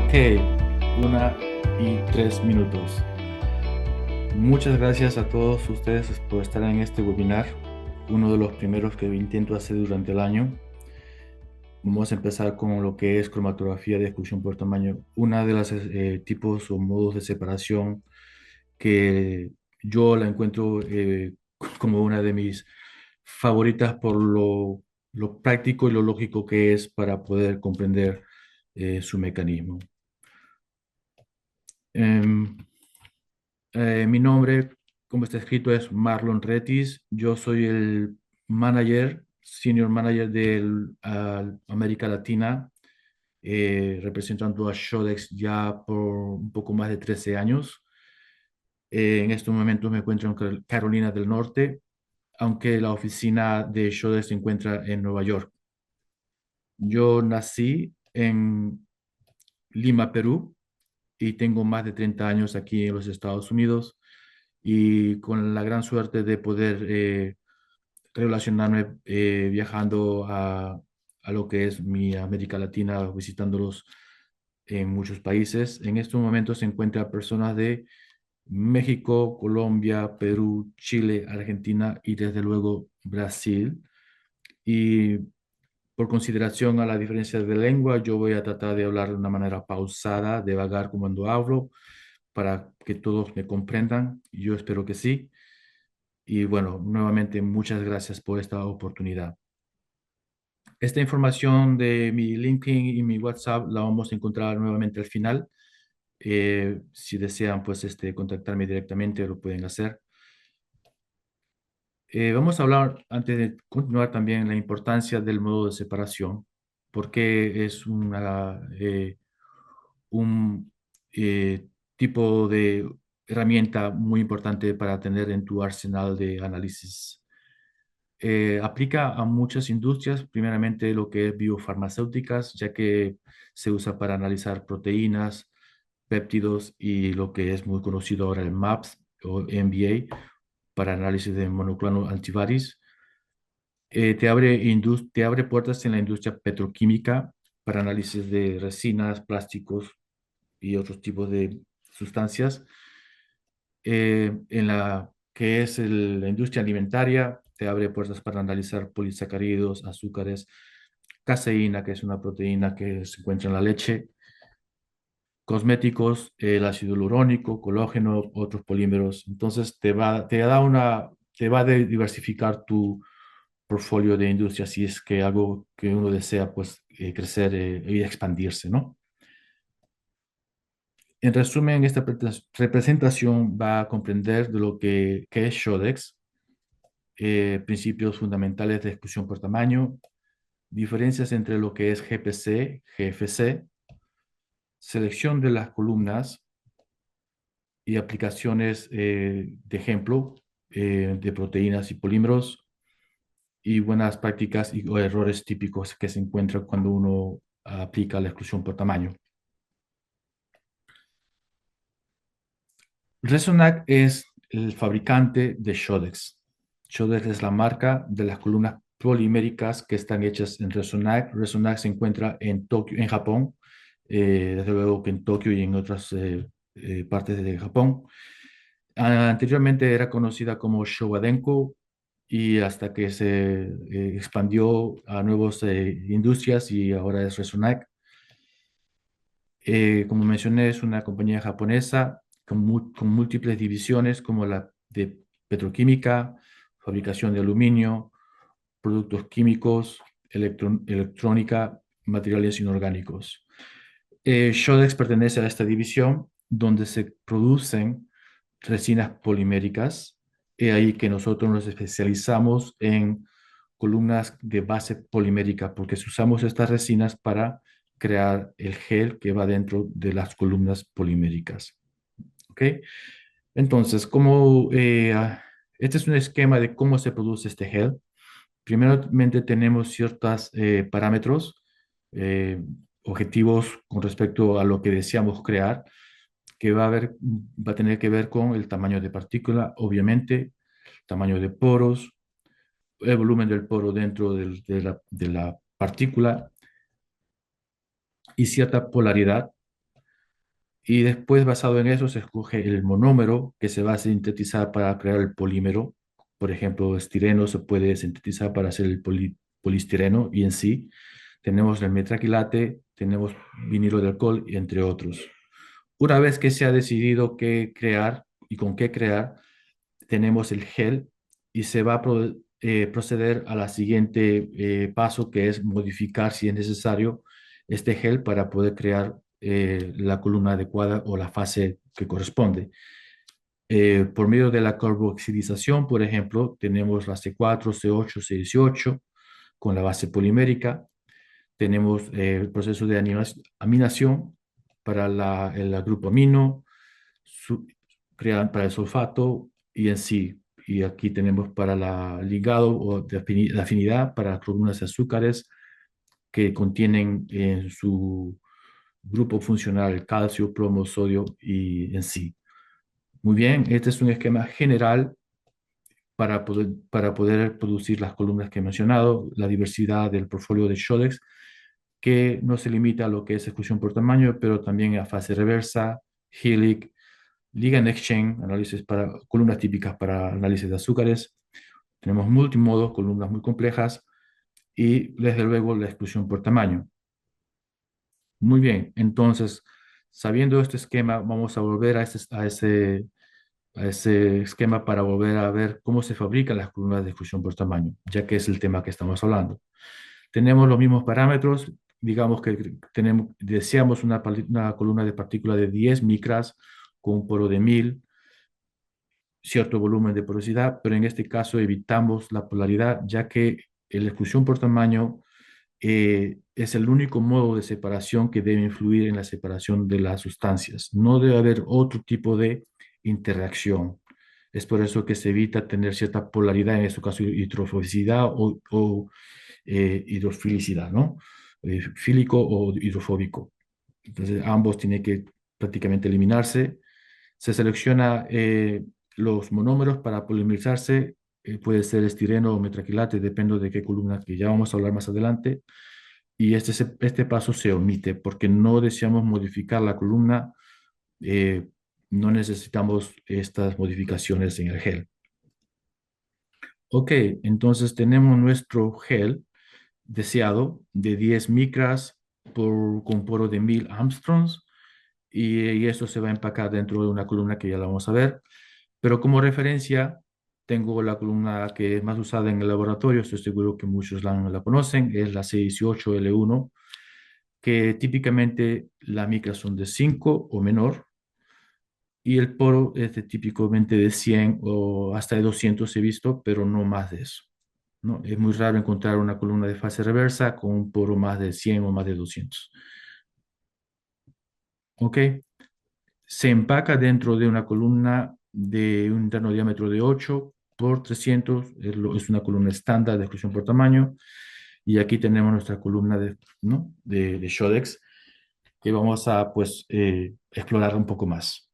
Ok, 1:03. Muchas gracias a todos ustedes por estar en este webinar, uno de los primeros que intento hacer durante el año. Vamos a empezar con lo que es cromatografía de exclusión por tamaño, una de las tipos o modos de separación que yo la encuentro como una de mis favoritas por lo práctico y lo lógico que es para poder comprender su mecanismo. Em, Mi nombre, como está escrito, es Marlon Retis. Yo soy el senior manager de América Latina, representando a Shodex ya por un poco más de 13 años. En estos momentos me encuentro en Carolina del Norte, aunque la oficina de Shodex se encuentra en Nueva York. Yo nací en Lima, Perú, y tengo más de 30 años aquí en los Estados Unidos y con la gran suerte de poder relacionarme viajando a lo que es mi América Latina, visitándolos en muchos países. En estos momentos se encuentran personas de México, Colombia, Perú, Chile, Argentina y desde luego Brasil. Y por consideración a la diferencia de lengua, yo voy a tratar de hablar de una manera pausada, de vagar como cuando hablo, para que todos me comprendan. Yo espero que sí. Y bueno, nuevamente muchas gracias por esta oportunidad. Esta información de mi LinkedIn y mi WhatsApp la vamos a encontrar nuevamente al final. Si desean, pues, contactarme directamente, lo pueden hacer. Vamos a hablar, antes de continuar, también la importancia del modo de separación, porque es un tipo de herramienta muy importante para tener en tu arsenal de análisis. Aplica a muchas industrias, primeramente lo que es biofarmacéuticas, ya que se usa para analizar proteínas, péptidos y lo que es muy conocido ahora el MAPS o MBA para análisis de monoclonal antibodies. Te abre puertas en la industria petroquímica para análisis de resinas, plásticos y otros tipos de sustancias. En la que es la industria alimentaria, te abre puertas para analizar polisacáridos, azúcares, caseína, que es una proteína que se encuentra en la leche, cosméticos, el ácido hialurónico, colágeno, otros polímeros. Entonces te va a diversificar tu portfolio de industria si es que algo que uno desea, pues, crecer y expandirse, ¿no? En resumen, esta representación va a comprender de lo que es Shodex, principios fundamentales de exclusión por tamaño, diferencias entre lo que es GPC, GFC, selección de las columnas y aplicaciones de ejemplo de proteínas y polímeros y buenas prácticas o errores típicos que se encuentran cuando uno aplica la exclusión por tamaño. Resonac es el fabricante de Shodex. Shodex es la marca de las columnas poliméricas que están hechas en Resonac. Resonac se encuentra en Tokio, en Japón, desde luego que en Tokio y en otras partes de Japón. Anteriormente era conocida como Showa y hasta que se expandió a nuevas industrias y ahora es Resonac. Como mencioné, es una compañía japonesa con múltiples divisiones como la de petroquímica, fabricación de aluminio, productos químicos, electrónica, materiales inorgánicos. Shodex pertenece a esta división donde se producen resinas poliméricas. Es ahí que nosotros nos especializamos en columnas de base polimérica porque usamos estas resinas para crear el gel que va dentro de las columnas poliméricas. ¿Ok? Entonces, este es un esquema de cómo se produce este gel. Primeramente tenemos ciertos parámetros, eh, objetivos con respecto a lo que deseamos crear, que va a tener que ver con el tamaño de partícula, obviamente, tamaño de poros, el volumen del poro dentro de la partícula y cierta polaridad. Y después, basado en eso, se escoge el monómero que se va a sintetizar para crear el polímero. Por ejemplo, estireno se puede sintetizar para hacer el poliestireno y en sí. Tenemos el metraquilate, tenemos vinilo de alcohol, y entre otros. Una vez que se ha decidido qué crear y con qué crear, tenemos el gel y se va a proceder a la siguiente paso, que es modificar, si es necesario, este gel para poder crear la columna adecuada o la fase que corresponde. Por medio de la carboxidización, por ejemplo, tenemos la C4, C8, C18 con la base polimérica. Tenemos el proceso de aminación para el grupo amino, su- para el sulfato y en sí. Y aquí tenemos para la ligado o de la afinidad para columnas de azúcares que contienen en su grupo funcional el calcio, plomo, sodio y en sí. Muy bien, este es un esquema general para poder producir las columnas que he mencionado, la diversidad del portfolio de Shodex, que no se limita a lo que es exclusión por tamaño, pero también a fase reversa, Helix, Ligand Exchange, análisis para columnas típicas para análisis de azúcares. Tenemos multimodos, columnas muy complejas y desde luego la exclusión por tamaño. Muy bien, entonces, sabiendo este esquema, vamos a volver a ese esquema para volver a ver cómo se fabrican las columnas de exclusión por tamaño, ya que es el tema que estamos hablando. Tenemos los mismos parámetros, digamos que deseamos una columna de partícula de 10 micras con un poro de 1000, cierto volumen de porosidad, pero en este caso evitamos la polaridad, ya que la exclusión por tamaño es el único modo de separación que debe influir en la separación de las sustancias. No debe haber otro tipo de interacción. Es por eso que se evita tener cierta polaridad, en este caso hidrofobicidad o hidrofilicidad, ¿no? Fílico o hidrofóbico. Entonces, ambos tienen que prácticamente eliminarse. Se selecciona los monómeros para polimerizarse, puede ser estireno o metraquilate, depende de qué columna, que ya vamos a hablar más adelante. Y este paso se omite porque no deseamos modificar la columna, eh, no necesitamos estas modificaciones en el gel. Ok, entonces tenemos nuestro gel deseado de 10 micras con poro de 1000 Armstrongs y esto se va a empacar dentro de una columna que ya la vamos a ver. Pero como referencia, tengo la columna que es más usada en el laboratorio, estoy seguro que muchos la conocen, es la C18L1, que típicamente las micras son de 5 o menor, y el poro es típicamente de 100 o hasta de 200 he visto, pero no más de eso, ¿no? Es muy raro encontrar una columna de fase reversa con un poro más de 100 o más de 200. ¿Ok? Se empaca dentro de una columna de un interno diámetro de 8 por 300, es una columna estándar de exclusión por tamaño. Y aquí tenemos nuestra columna ¿no? de Shodex que vamos a pues explorar un poco más.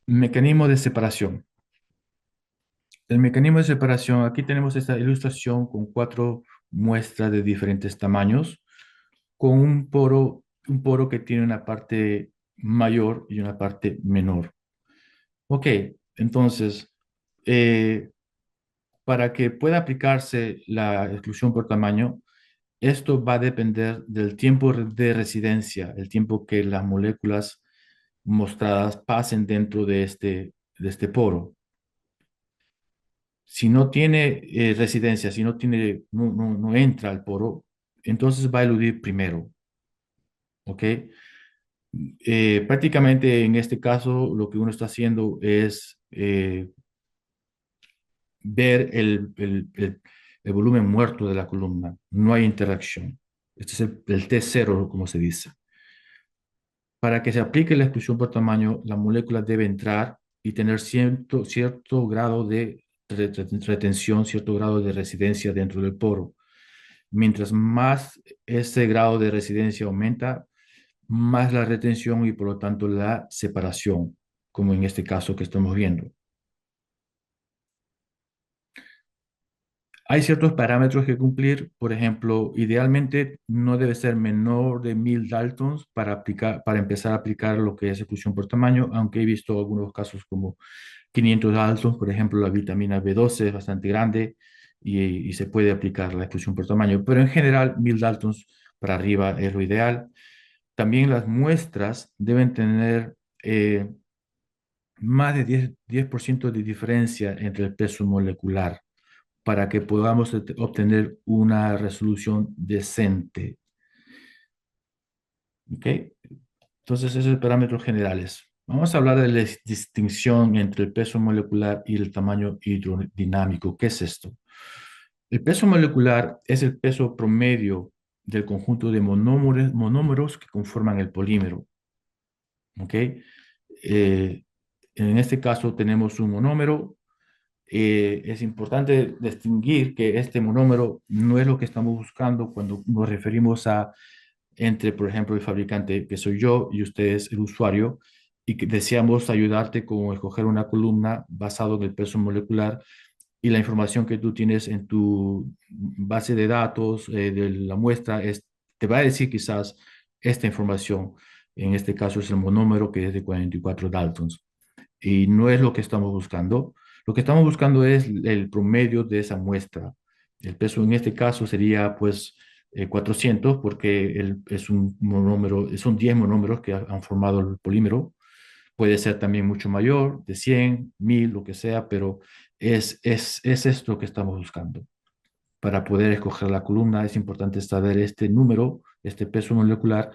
Mecanismo de separación. El mecanismo de separación, aquí tenemos esta ilustración con cuatro muestras de diferentes tamaños, con un poro que tiene una parte mayor y una parte menor. Ok, entonces, eh, para que pueda aplicarse la exclusión por tamaño, esto va a depender del tiempo de residencia, el tiempo que las moléculas mostradas pasen dentro de este poro. Si no tiene residencia, si no entra al poro, entonces va a eludir primero, ¿ok? Prácticamente en este caso lo que uno está haciendo es ver el volumen muerto de la columna. No hay interacción. Este es el T0, como se dice. Para que se aplique la exclusión por tamaño, la molécula debe entrar y tener cierto grado de retención, cierto grado de residencia dentro del poro. Mientras más ese grado de residencia aumenta, más la retención y por lo tanto la separación, como en este caso que estamos viendo. Hay ciertos parámetros que cumplir, por ejemplo, idealmente no debe ser menor de 1000 Daltons para aplicar, para empezar a aplicar lo que es exclusión por tamaño, aunque he visto algunos casos como 500 Daltons, por ejemplo, la vitamina B12 es bastante grande y se puede aplicar la exclusión por tamaño, pero en general 1000 Daltons para arriba es lo ideal. También las muestras deben tener más de 10% de diferencia entre el peso molecular para que podamos obtener una resolución decente. ¿Ok? Entonces, esos son parámetros generales. Vamos a hablar de la distinción entre el peso molecular y el tamaño hidrodinámico. ¿Qué es esto? El peso molecular es el peso promedio del conjunto de monómeros que conforman el polímero. ¿Ok? En este caso tenemos un monómero. Es importante distinguir que este monómero no es lo que estamos buscando cuando nos referimos a entre, por ejemplo, el fabricante, que soy yo, y ustedes, el usuario, y que deseamos ayudarte con escoger una columna basado en el peso molecular y la información que tú tienes en tu base de datos de la muestra te va a decir quizás esta información. En este caso es el monómero que es de 44 Daltons y no es lo que estamos buscando. Lo que estamos buscando es el promedio de esa muestra. El peso en este caso sería pues 400 porque es un monómero, son 10 monómeros que han formado el polímero. Puede ser también mucho mayor, de 100, 1000, lo que sea, pero es esto que estamos buscando. Para poder escoger la columna es importante saber este número, este peso molecular,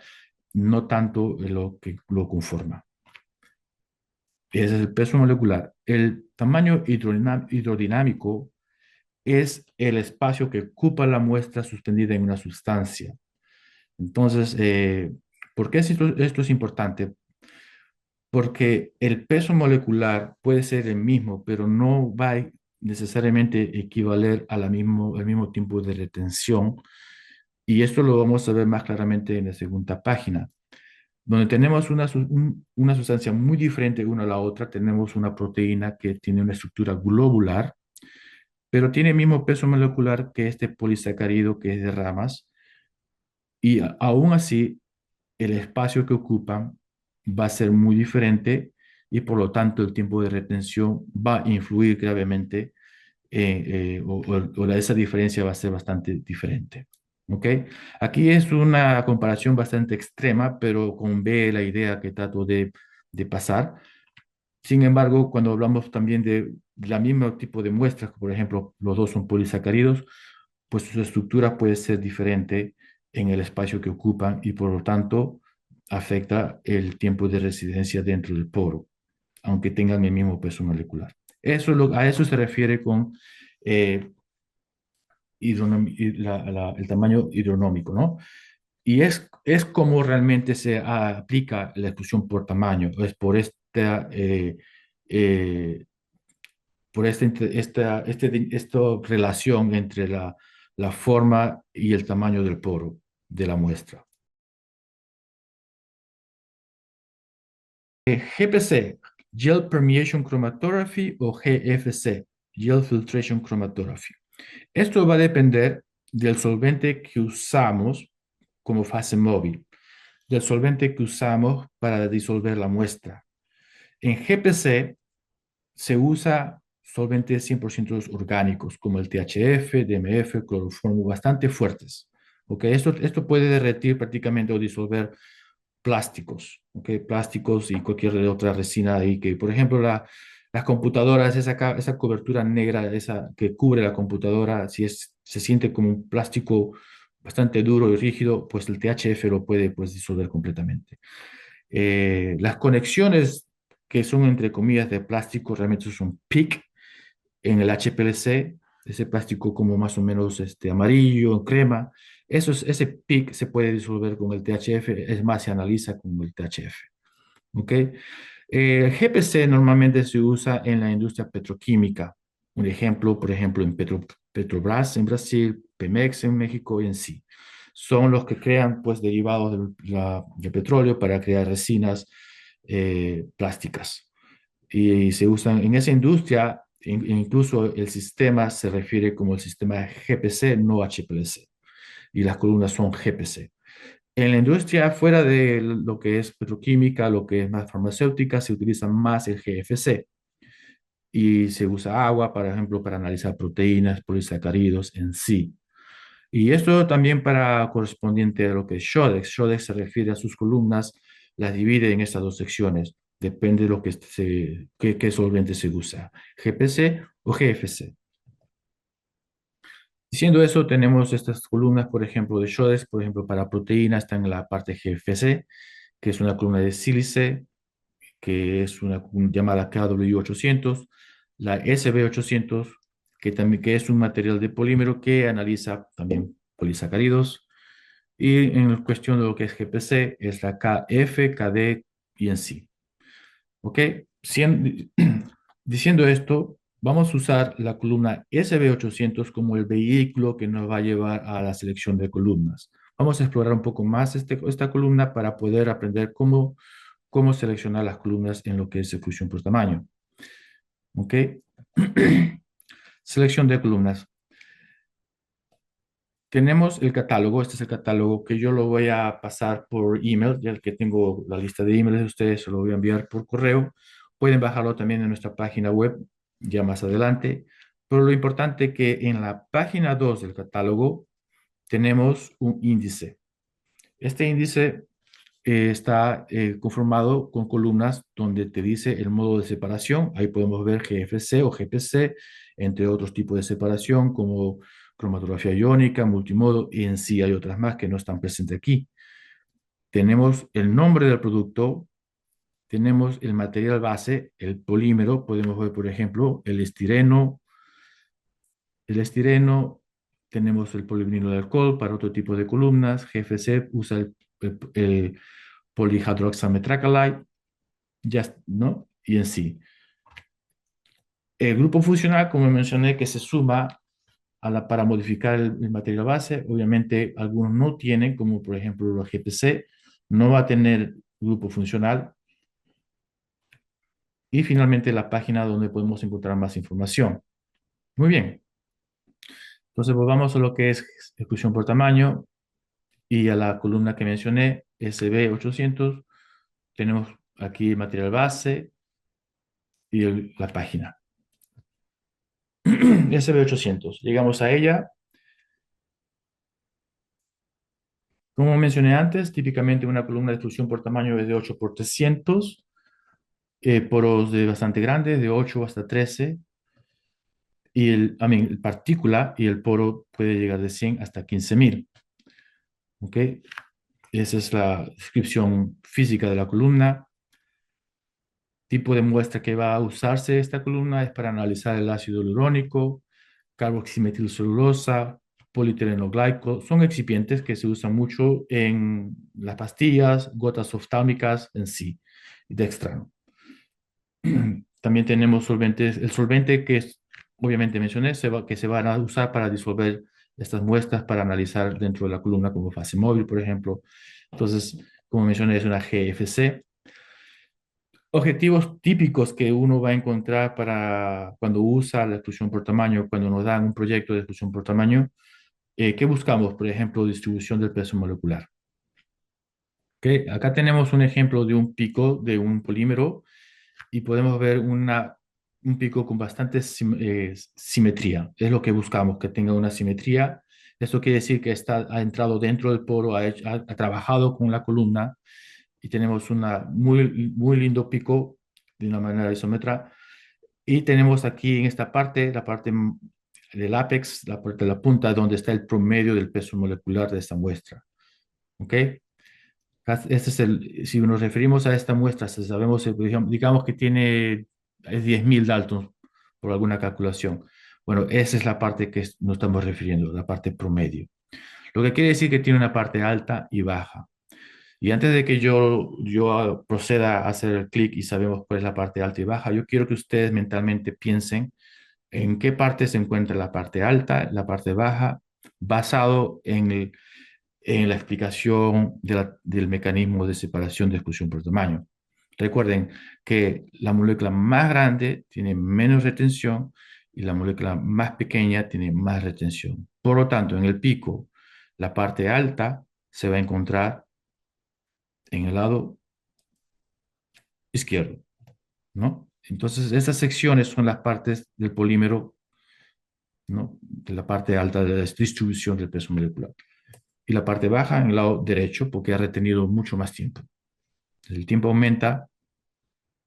no tanto lo que lo conforma. Ese es el peso molecular. El tamaño hidrodinámico es el espacio que ocupa la muestra suspendida en una sustancia. Entonces, ¿por qué esto es importante? Porque el peso molecular puede ser el mismo, pero no va a necesariamente equivaler a al mismo tiempo de retención. Y esto lo vamos a ver más claramente en la segunda página. Donde tenemos una sustancia muy diferente una a la otra, tenemos una proteína que tiene una estructura globular, pero tiene el mismo peso molecular que este polisacárido que es de ramas, y aún así el espacio que ocupan va a ser muy diferente y por lo tanto el tiempo de retención va a influir gravemente esa diferencia va a ser bastante diferente. ¿Ok? Aquí es una comparación bastante extrema, pero convé la idea que trato de pasar. Sin embargo, cuando hablamos también de la mismo tipo de muestras, por ejemplo, los dos son polisacáridos, pues su estructura puede ser diferente en el espacio que ocupan y por lo tanto afecta el tiempo de residencia dentro del poro, aunque tengan el mismo peso molecular. A eso se refiere con eh, el tamaño hidronómico, ¿no? Y es como realmente se aplica la exclusión por tamaño, es eh, por esta relación entre la forma y el tamaño del poro de la muestra. GPC, Gel Permeation Chromatography o GFC, Gel Filtration Chromatography. Esto va a depender del solvente que usamos como fase móvil, del solvente que usamos para disolver la muestra. En GPC se usa solventes 100% orgánicos como el THF, DMF, cloroformo, bastante fuertes. ¿Okay? Esto puede derretir prácticamente o disolver plásticos, ¿okay? Plásticos y cualquier otra resina ahí que, por ejemplo, las computadoras, esa cobertura negra, esa que cubre la computadora, si se siente como un plástico bastante duro y rígido, pues el THF lo puede pues, disolver completamente. Las conexiones que son entre comillas de plástico realmente son PIC en el HPLC, ese plástico como más o menos amarillo, crema. Ese PIC se puede disolver con el THF, es más, se analiza con el THF. ¿Ok? GPC normalmente se usa en la industria petroquímica. Un ejemplo, por ejemplo, en Petrobras en Brasil, Pemex en México y en sí. Son los que crean pues derivados del petróleo para crear resinas plásticas. Y se usan en esa industria, Incluso el sistema se refiere como el sistema GPC, no HPLC, y las columnas son GPC. En la industria, fuera de lo que es petroquímica, lo que es más farmacéutica, se utiliza más el GFC y se usa agua, por ejemplo, para analizar proteínas, polisacáridos en sí. Y esto también para correspondiente a lo que es Shodex. Shodex se refiere a sus columnas, las divide en estas dos secciones. Depende de lo que qué solvente se usa, GPC o GFC. Diciendo eso, tenemos estas columnas, por ejemplo, de Shodex, por ejemplo, para proteínas, está en la parte GFC, que es una columna de sílice, que es una llamada KW800, la SB800, que es un material de polímero que analiza también polisacáridos, y en cuestión de lo que es GPC, es la KF, KD y en sí. ¿Ok? Diciendo esto, vamos a usar la columna SB800 como el vehículo que nos va a llevar a la selección de columnas. Vamos a explorar un poco más esta columna para poder aprender cómo seleccionar las columnas en lo que es exclusión por tamaño. ¿Ok? Selección de columnas. Tenemos el catálogo, este es el catálogo que yo lo voy a pasar por email, ya que tengo la lista de emails de ustedes, se lo voy a enviar por correo. Pueden bajarlo también en nuestra página web ya más adelante. Pero lo importante es que en la página 2 del catálogo tenemos un índice. Este índice está conformado con columnas donde te dice el modo de separación. Ahí podemos ver GFC o GPC, entre otros tipos de separación como cromatografía iónica, multimodo, y en sí hay otras más que no están presentes aquí. Tenemos el nombre del producto, tenemos el material base, el polímero, podemos ver, por ejemplo, el estireno, tenemos el polivinilo de alcohol para otro tipo de columnas, GFC usa el polyhydroxymetacrylate, ya, ¿no? Y en sí. El grupo funcional, como mencioné, que se suma para modificar el material base, obviamente algunos no tienen, como por ejemplo los GPC, no va a tener grupo funcional. Y finalmente la página donde podemos encontrar más información. Muy bien. Entonces volvamos a lo que es exclusión por tamaño y a la columna que mencioné, SB800. Tenemos aquí el material base y la página. SB800. Llegamos a ella. Como mencioné antes, típicamente una columna de exclusión por tamaño es de 8 por 300, poros de bastante grandes, de 8 hasta 13, y el partícula y el poro puede llegar de 100 hasta 15.000. ¿Ok? Esa es la descripción física de la columna. Tipo de muestra que va a usarse esta columna es para analizar el ácido hialurónico, carboximetilcelulosa, polietilenglicol. Son excipientes que se usan mucho en las pastillas, gotas oftálmicas en sí, y dextrano. También tenemos solventes, el solvente que obviamente mencioné, que se van a usar para disolver estas muestras para analizar dentro de la columna como fase móvil, por ejemplo. Entonces, como mencioné, es una GFC. Objetivos típicos que uno va a encontrar para cuando usa la exclusión por tamaño, cuando nos dan un proyecto de exclusión por tamaño, ¿qué buscamos? Por ejemplo, distribución del peso molecular. ¿Ok? Acá tenemos un ejemplo de un pico de un polímero y podemos ver un pico con bastante simetría. Es lo que buscamos, que tenga una simetría. Esto quiere decir que ha entrado dentro del poro, ha trabajado con la columna y tenemos una muy lindo pico de una manera isómetra. Y tenemos aquí en esta parte, la parte del ápex, la parte de la punta, donde está el promedio del peso molecular de esta muestra. ¿Ok? Este es si nos referimos a esta muestra, si sabemos, digamos que tiene 10.000 Daltons por alguna calculación. Bueno, esa es la parte que nos estamos refiriendo, la parte promedio. Lo que quiere decir que tiene una parte alta y baja. Y antes de que yo proceda a hacer el clic y sabemos cuál es la parte alta y baja, yo quiero que ustedes mentalmente piensen en qué parte se encuentra la parte alta, la parte baja, basado en la explicación del mecanismo de separación de exclusión por tamaño. Recuerden que la molécula más grande tiene menos retención y la molécula más pequeña tiene más retención. Por lo tanto, en el pico, la parte alta se va a encontrar en el lado izquierdo, ¿no? Entonces, estas secciones son las partes del polímero, ¿no? De la parte alta de la distribución del peso molecular. Y la parte baja en el lado derecho porque ha retenido mucho más tiempo. El tiempo aumenta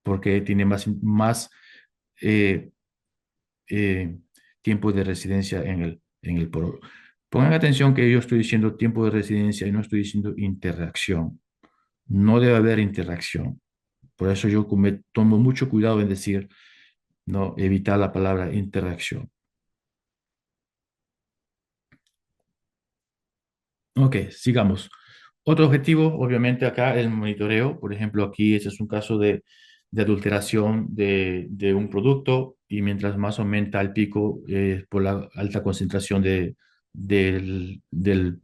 porque tiene más eh, eh, tiempo de residencia en el poro. Pongan atención que yo estoy diciendo tiempo de residencia y no estoy diciendo interacción. No debe haber interacción. Por eso yo tomo mucho cuidado en decir, no, evitar la palabra interacción. Ok, sigamos. Otro objetivo, obviamente acá el monitoreo. Por ejemplo, aquí ese es un caso de adulteración de un producto y mientras más aumenta el pico por la alta concentración del de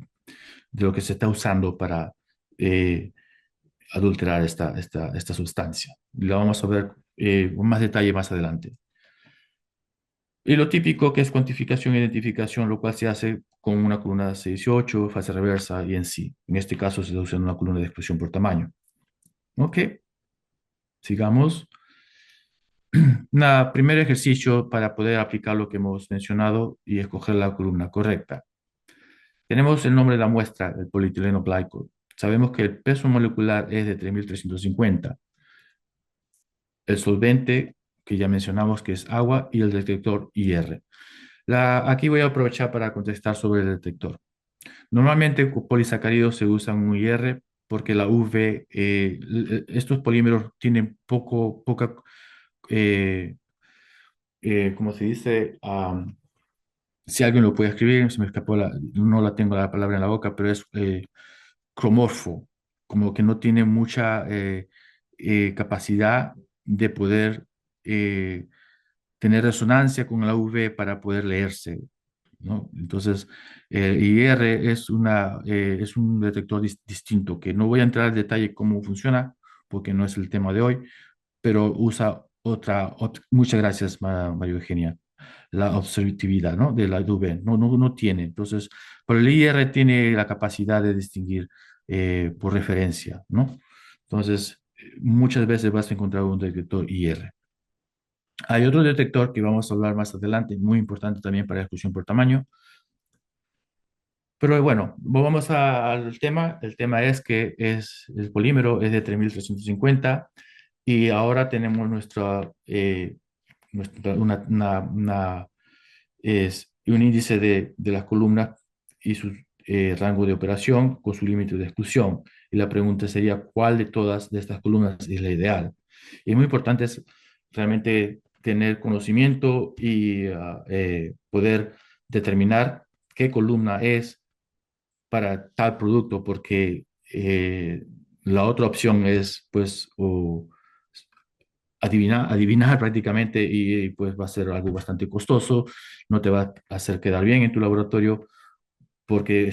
lo que se está usando para eh, adulterar esta sustancia. Lo vamos a ver con más detalle más adelante. Y lo típico que es cuantificación e identificación, lo cual se hace con una columna C18, fase reversa y en sí. En este caso se está usando una columna de expresión por tamaño. Ok, sigamos. Primer ejercicio para poder aplicar lo que hemos mencionado y escoger la columna correcta. Tenemos el nombre de la muestra, el polietileno glycol. Sabemos que el peso molecular es de 3.350. El solvente, que ya mencionamos que es agua, y el detector IR. Aquí voy a aprovechar para contestar sobre el detector. Normalmente con polisacáridos se usan un IR porque la UV, estos polímeros tienen poca, eh, ¿cómo se dice? Si alguien lo puede escribir, se me escapó, no la tengo la palabra en la boca, pero es cromorfo, como que no tiene mucha capacidad de poder tener resonancia con la UV para poder leerse, ¿no? Entonces, IR es un detector distinto, que no voy a entrar al detalle cómo funciona, porque no es el tema de hoy, pero usa muchas gracias, María Eugenia, la observatividad, ¿no? De la UV, no tiene. Entonces, pero el IR tiene la capacidad de distinguir por referencia, ¿no? Entonces, muchas veces vas a encontrar un detector IR. Hay otro detector que vamos a hablar más adelante, muy importante también para la exclusión por tamaño. Pero bueno, vamos al tema. El tema es que el polímero es de 3.350 y ahora tenemos es un índice de las columnas y su rango de operación con su límite de exclusión. Y la pregunta sería, ¿cuál de todas de estas columnas es la ideal? Y es muy importante es realmente tener conocimiento y poder determinar qué columna es para tal producto, porque la otra opción es, pues, o adivinar prácticamente y pues va a ser algo bastante costoso, no te va a hacer quedar bien en tu laboratorio porque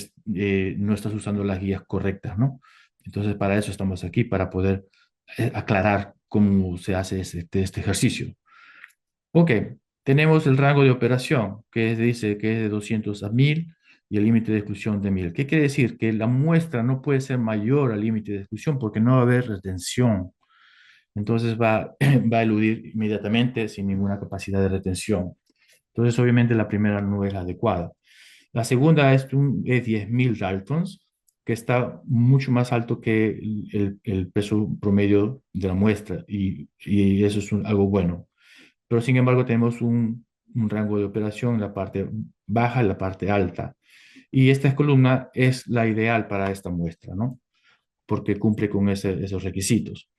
no estás usando las guías correctas, ¿no? Entonces, para eso estamos aquí, para poder aclarar cómo se hace este ejercicio. Ok, tenemos el rango de operación, que dice que es de 200 a 1000 y el límite de exclusión de 1000. ¿Qué quiere decir? Que la muestra no puede ser mayor al límite de exclusión porque no va a haber retención. Entonces va a eludir inmediatamente sin ninguna capacidad de retención. Entonces, obviamente, la primera no es la adecuada. La segunda es 10.000 Daltons, que está mucho más alto que el peso promedio de la muestra y eso es algo bueno. Pero sin embargo tenemos un rango de operación en la parte baja y la parte alta. Y esta columna es la ideal para esta muestra, ¿no? Porque cumple con esos requisitos.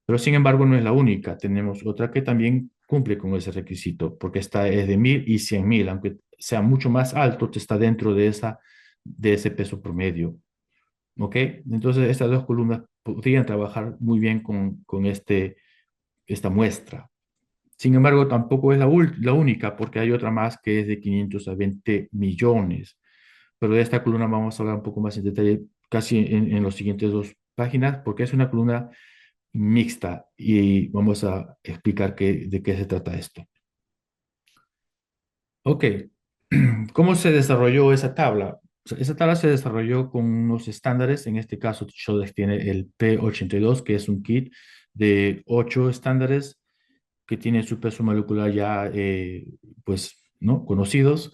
Pero sin embargo no es la única. Tenemos otra que también cumple con ese requisito, porque esta es de 1000 y 100.000, aunque sea mucho más alto, te está dentro de ese peso promedio. ¿Ok? Entonces estas dos columnas podrían trabajar muy bien con esta muestra. Sin embargo, tampoco es la única, porque hay otra más que es de 500 a 20 millones. Pero de esta columna vamos a hablar un poco más en detalle, casi en las siguientes dos páginas, porque es una columna mixta y vamos a explicar de qué se trata esto. Ok, ¿cómo se desarrolló esa tabla? O sea, esa tabla se desarrolló con unos estándares. En este caso, Shodex tiene el P82, que es un kit de 8 estándares que tienen su peso molecular ya, pues, ¿no? Conocidos,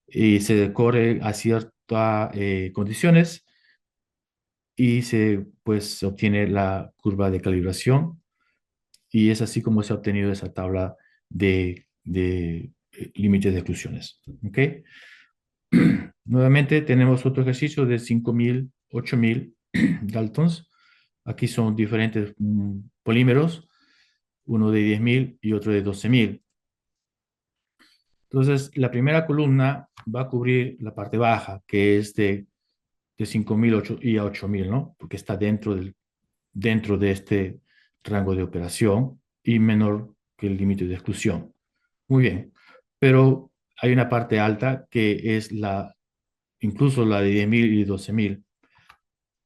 y se corre a ciertas condiciones y pues, se obtiene la curva de calibración, y es así como se ha obtenido esa tabla de límites de exclusiones. ¿Ok? Nuevamente tenemos otro ejercicio de 5.000, 8.000 Daltons. Aquí son diferentes polímeros, uno de 10.000 y otro de 12.000. Entonces, la primera columna va a cubrir la parte baja, que es de 5.000 y a 8.000, ¿no? Porque está dentro de este rango de operación y menor que el límite de exclusión. Muy bien. Pero hay una parte alta que es incluso la de 10.000 y 12.000.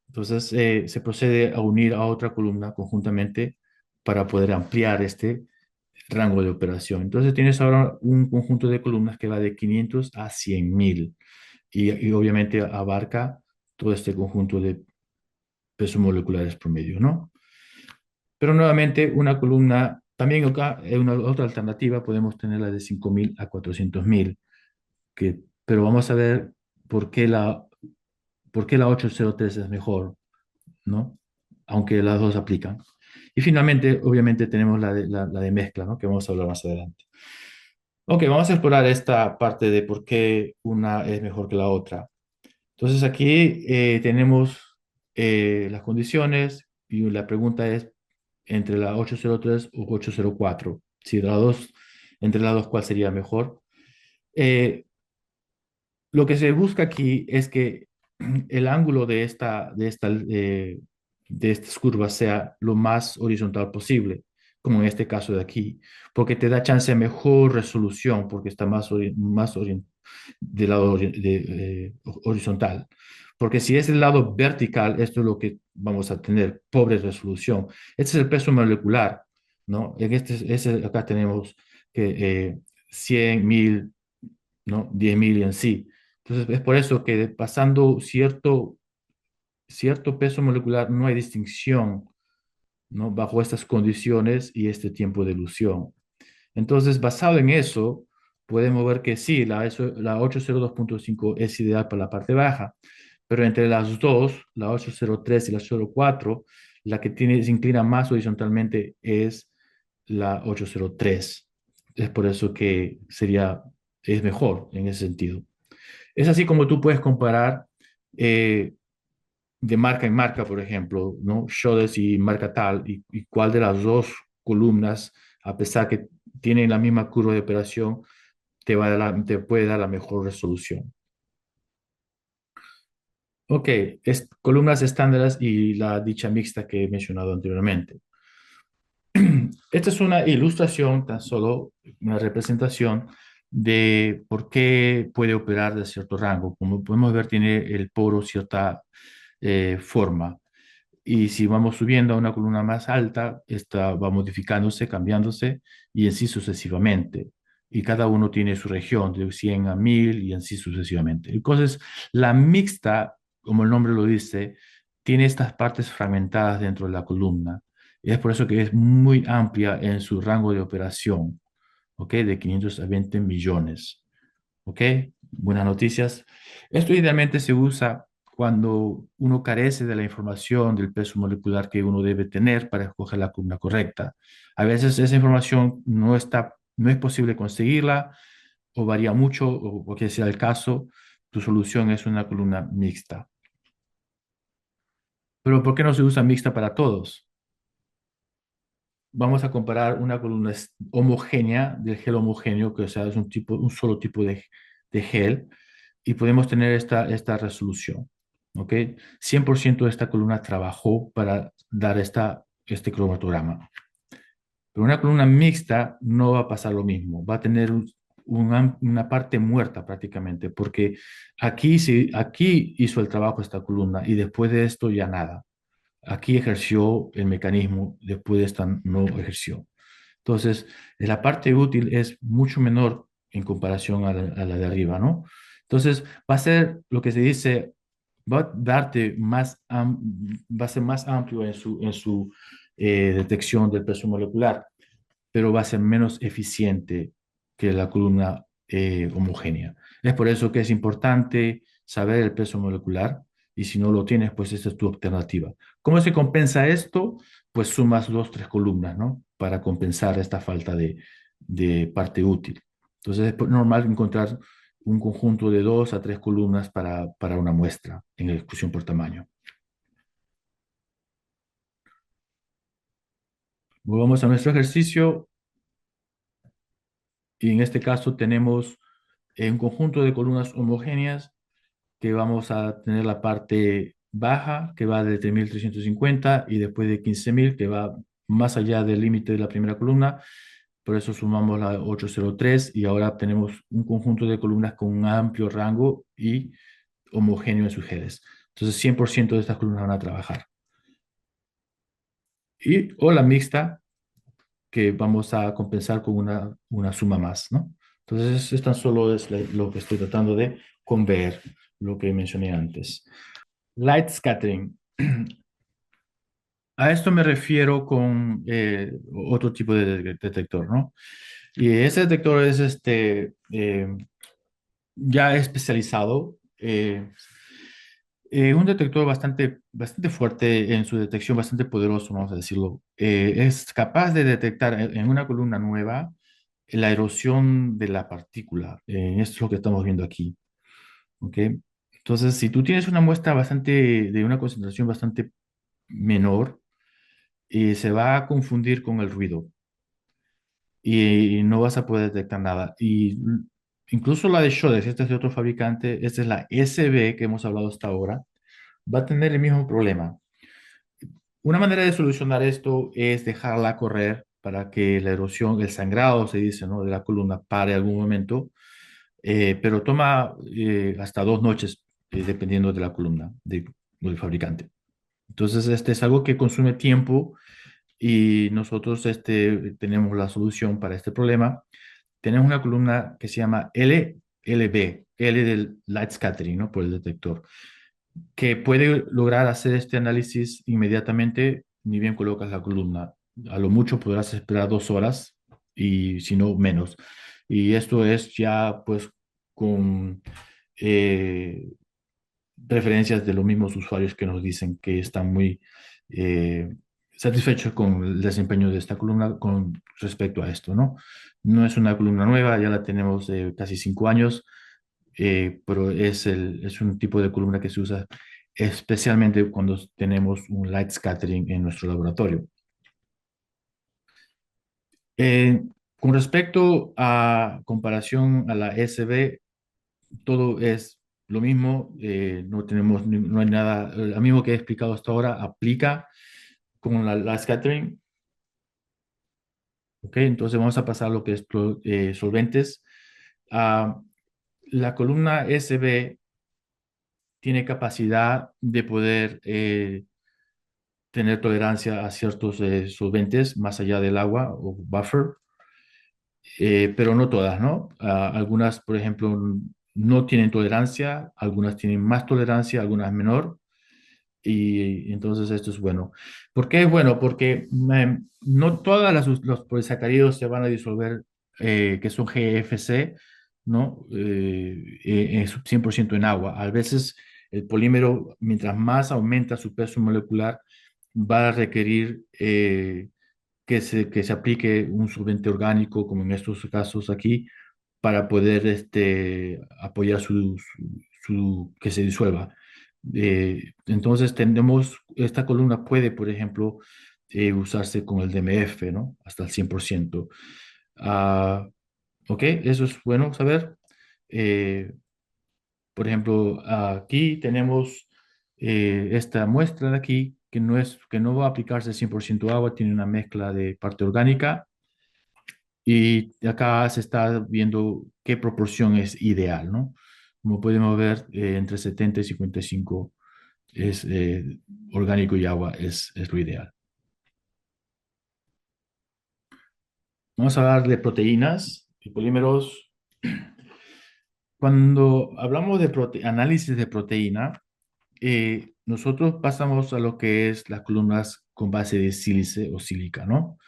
Entonces, se procede a unir a otra columna conjuntamente para poder ampliar este rango de operación. Entonces, tienes ahora un conjunto de columnas que va de 500 a 100.000 y obviamente abarca todo este conjunto de pesos moleculares promedio, ¿no? Pero nuevamente, una columna, también acá, una otra alternativa, podemos tener la de 5.000 a 400.000, pero vamos a ver por qué la 803 es mejor, ¿no? Aunque las dos aplican. Y finalmente, obviamente, tenemos la de mezcla, ¿no? Que vamos a hablar más adelante. Ok, vamos a explorar esta parte de por qué una es mejor que la otra. Entonces aquí tenemos las condiciones y la pregunta es entre la 803 u 804. Si de las dos, entre las dos, ¿cuál sería mejor? Eh, lo que se busca aquí es que el ángulo de estas curvas sea lo más horizontal posible, como en este caso de aquí, porque te da chance a mejor resolución, porque está del lado horizontal. Porque si es el lado vertical, esto es lo que vamos a tener, pobre resolución. Este es el peso molecular, ¿no? Acá tenemos que 100, 1000, ¿no? 10.000 en sí. Entonces, es por eso que pasando cierto peso molecular no hay distinción, ¿no? Bajo estas condiciones y este tiempo de elusión. Entonces, basado en eso, podemos ver que sí, la 802.5 es ideal para la parte baja, pero entre las dos, la 803 y la 804, la que se inclina más horizontalmente es la 803. Es por eso que es mejor en ese sentido. Es así como tú puedes comparar eh, de marca en marca, por ejemplo, ¿no? Shodes y marca tal, y cuál de las dos columnas, a pesar que tienen la misma curva de operación, te puede dar la mejor resolución. Ok, columnas estándares y la dicha mixta que he mencionado anteriormente. Esta es una ilustración, tan solo una representación de por qué puede operar de cierto rango. Como podemos ver, tiene el poro cierta forma. Y si vamos subiendo a una columna más alta, esta va modificándose, cambiándose y así sucesivamente. Y cada uno tiene su región, de 100 a 1000 y así sucesivamente. Entonces, la mixta, como el nombre lo dice, tiene estas partes fragmentadas dentro de la columna. Y es por eso que es muy amplia en su rango de operación, ¿ok? De 500 a 20 millones. ¿Ok? Buenas noticias. Esto idealmente se usa cuando uno carece de la información del peso molecular que uno debe tener para escoger la columna correcta. A veces esa información no es posible conseguirla o varía mucho, o cualquier sea el caso, tu solución es una columna mixta. Pero ¿por qué no se usa mixta para todos? Vamos a comparar una columna homogénea del gel homogéneo, que o sea, es un solo tipo de gel, y podemos tener esta resolución. ¿Ok? 100% de esta columna trabajó para dar este cromatograma. Pero una columna mixta no va a pasar lo mismo, va a tener una parte muerta prácticamente, porque aquí hizo el trabajo esta columna y después de esto ya nada. aquí ejerció el mecanismo, después de esta no ejerció. Entonces, la parte útil es mucho menor en comparación a la de arriba, ¿no? Entonces, va a ser lo que se dice, va a darte va a ser más amplio en su detección del peso molecular, pero va a ser menos eficiente que la columna homogénea. Es por eso que es importante saber el peso molecular y si no lo tienes, pues esa es tu alternativa. ¿Cómo se compensa esto? Pues sumas dos, tres columnas, ¿no? Para compensar esta falta de parte útil. Entonces es normal encontrar un conjunto de dos a tres columnas para una muestra en la discusión por tamaño. Volvamos a nuestro ejercicio y en este caso tenemos un conjunto de columnas homogéneas que vamos a tener la parte baja que va de 3.350 y después de 15.000 que va más allá del límite de la primera columna. Por eso sumamos la 803 y ahora tenemos un conjunto de columnas con un amplio rango y homogéneo en sus heads. Entonces 100% de estas columnas van a trabajar. Y o la mixta que vamos a compensar con una suma más, ¿no? Entonces, es tan solo es lo que estoy tratando de conver, lo que mencioné antes. Light scattering. A esto me refiero con otro tipo de detector, ¿no? Y ese detector es ya especializado, un detector bastante fuerte en su detección, bastante poderoso, vamos a decirlo. Es capaz de detectar en una columna nueva la erosión de la partícula. Esto es lo que estamos viendo aquí. ¿Ok? Entonces, si tú tienes una muestra de una concentración bastante menor, se va a confundir con el ruido y no vas a poder detectar nada. Incluso la de Shodex, esta es de otro fabricante, esta es la SB que hemos hablado hasta ahora, va a tener el mismo problema. Una manera de solucionar esto es dejarla correr para que la erosión, el sangrado, se dice, ¿no? De la columna pare algún momento, pero toma hasta 2 noches, dependiendo de la columna del fabricante. Entonces, este es algo que consume tiempo y nosotros tenemos la solución para este problema. Tenemos una columna que se llama LB, L del Light Scattering, ¿no? Por el detector, que puede lograr hacer este análisis inmediatamente, ni bien colocas la columna. A lo mucho podrás esperar 2 horas y si no, menos. Y esto es ya pues con eh, preferencias de los mismos usuarios que nos dicen que están muy eh, satisfechos con el desempeño de esta columna con respecto a esto, ¿no? No es una columna nueva, ya la tenemos casi 5 años, pero es un tipo de columna que se usa especialmente cuando tenemos un light scattering en nuestro laboratorio. Eh, con respecto a comparación a la SB, todo es lo mismo, no hay nada, lo mismo que he explicado hasta ahora aplica con la scattering, ¿ok? Entonces vamos a pasar a lo que es solventes. Ah, la columna SB tiene capacidad de poder tener tolerancia a ciertos solventes más allá del agua o buffer, pero no todas, ¿no? Algunas, por ejemplo, no tienen tolerancia, algunas tienen más tolerancia, algunas menor, y entonces esto es bueno. ¿Por qué es bueno? Porque no todas los polisacáridos se van a disolver, que son GFC, ¿no? Es 100% en agua. A veces el polímero, mientras más aumenta su peso molecular, va a requerir que se aplique un solvente orgánico, como en estos casos aquí, para poder apoyar que se disuelva. Entonces, esta columna puede, por ejemplo, usarse con el DMF, ¿no? Hasta el 100%. Ah, ok, eso es bueno saber. Eh, por ejemplo, aquí tenemos esta muestra de aquí que no va a aplicarse 100% agua, tiene una mezcla de parte orgánica y acá se está viendo qué proporción es ideal, ¿no? Como podemos ver, entre 70 y 55 es orgánico y agua es lo ideal. Vamos a hablar de proteínas y polímeros. Cuando hablamos de análisis de proteína, nosotros pasamos a lo que es las columnas con base de sílice o sílica, ¿no?